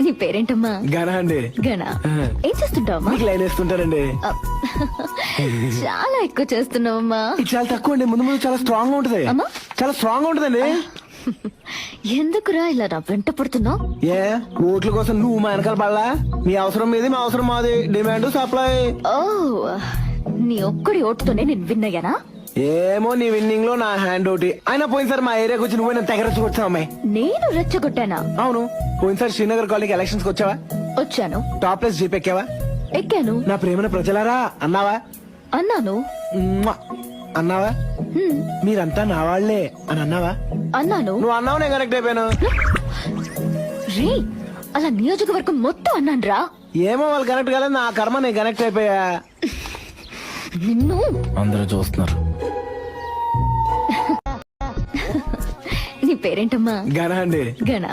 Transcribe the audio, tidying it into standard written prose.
నీ పేరేంటమ్మా? గణ అండి. గణ. ఏం చేస్తుంటావమ్మా? మీకు లైన్ వేస్తుంటారండి. చాలా ఎక్కువ చేస్తున్నావమ్మా. ఇది చాలా తక్కువ అండి, ముందు ముందు చాలా స్ట్రాంగ్ గా ఉంటది. అమ్మా? చాలా స్ట్రాంగ్ గా ఉంటదండి. ఎందుకురా ఇలా నా వెంట పడుతున్నావు? ఏ ఓట్ల కోసం నువ్వు మా వెనకాల పడలా? మీ అవసరం మీది, మా అవసరం మాది. Demand supply. ఓ, నీ ఒక్కడి ఓటుతోనే నేను విన్నయ్యానా? ఏమో నీ విన్నింగ్ లో నా హ్యాండ్ ఒకటి. అయినా పోయినసారి మా ఏరియాకి వచ్చి నువ్వు నేను తెగరచ్చుకొచ్చావు అమ్మాయి. నేను రెచ్చగొట్టానా? అవును, పోయినసారి శ్రీనగర్ కాలనీకి ఎలక్షన్స్ కి వచ్చావా? వచ్చాను. టాప్లెస్ జీప్ ఎక్కావా? ఎక్కాను. నా ప్రేమన ప్రజలారా అన్నావా? అన్నాను. మ్వా! అన్నావా? మీరంతా నా వాళ్లే అని అన్నావా? అన్నాను. నువ్వు అన్నావు, నేను కనెక్ట్ అయిపోయాను. రే, అలా నియోజకవర్గం మొత్తం అన్నాను రా. ఏమో వాళ్ళు కనెక్ట్ కాలేదు, నా కర్మ నేను కనెక్ట్ అయిపోయా. నిన్ను అందరూ చూస్తున్నారు. నీ పేరేంటమ్మా? గణ అండి. గణ.